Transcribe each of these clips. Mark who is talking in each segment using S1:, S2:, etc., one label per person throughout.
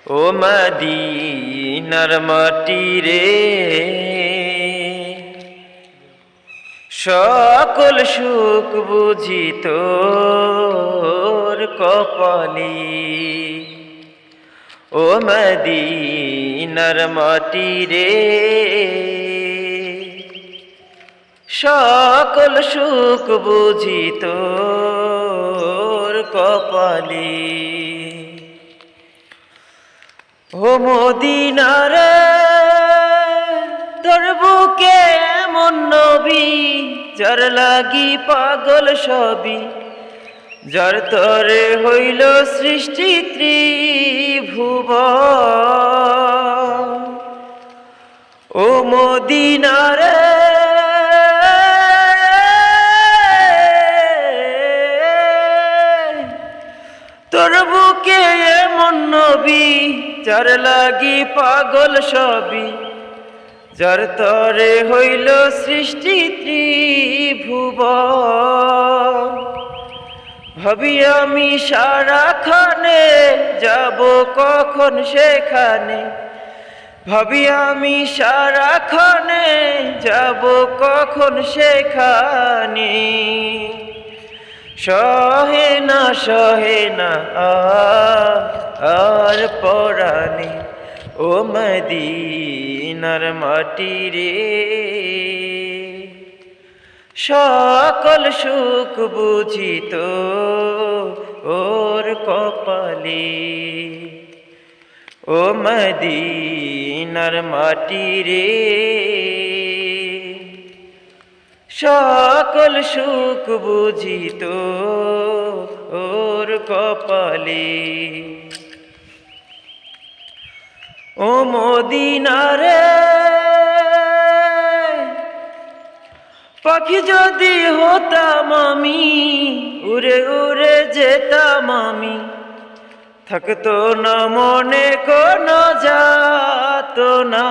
S1: ও মদিনার মাটি রে, সকল সুখ বুঝি তোর কপালে। ও মদিনার মাটি রে, সকল সুখ বুঝি তোর কপালে। ও মদিনার তোর বুকে এমন নবী, যার লাগি পাগল সবই, যার তরে হইল সৃষ্টি ত্রিভুবন। ও মদিনার তোর বুকে এমন নবী, যার লাগি পাগল সবই, যার তরে হইল সৃষ্টি ত্রিভুবন। ভাবি আমি সারাক্ষণে যাব কখন সেখানে, ভাবি আমি সারাক্ষণে যাব কখন সেখানে। সহে না আর পরাণে, ও মদিনার মাটি রে, সকল সুখ বুঝি তোর কপালে। ও মদিনার মাটি রে, সকল সুখ বুঝি তোর কপালে। ও মদিনার পাখি যদি হতাম আমি, উড়ে উড়ে যেতাম আমি, থাকতো না মনে কোনো যাতনা।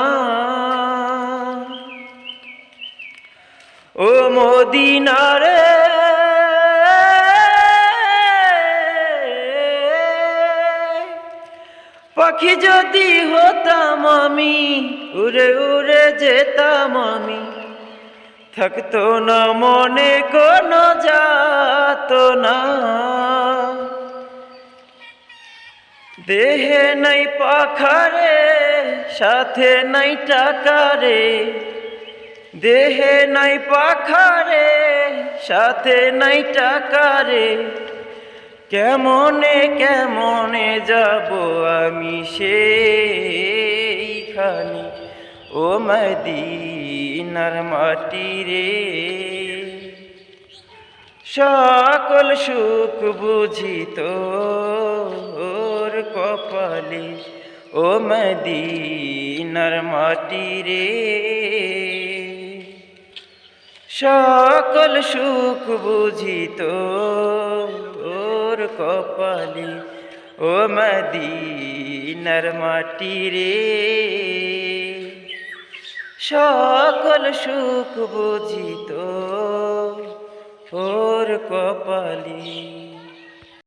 S1: ও মদিনার পাখি যদি হতাম আমি, উড়ে উড়ে যেতাম আমি, থাকতো না মনে কোনো যাতনা। দেহে নাই পাখারে, সাথে নাই টাকারে, দেহে নাই পাখারে, সাথে নাই টাকারে, কেমনে কেমনে যাব আমি সেইখানে। ও মদিনার মাটি রে, সকল সুখ বুঝি তোর কপালে। ও মদিনার মাটি রে, সকল সুখ বুঝি তোর কপালে। ও মদিনার মাটি রে, সকল সুখ বুঝি তোর কপালে।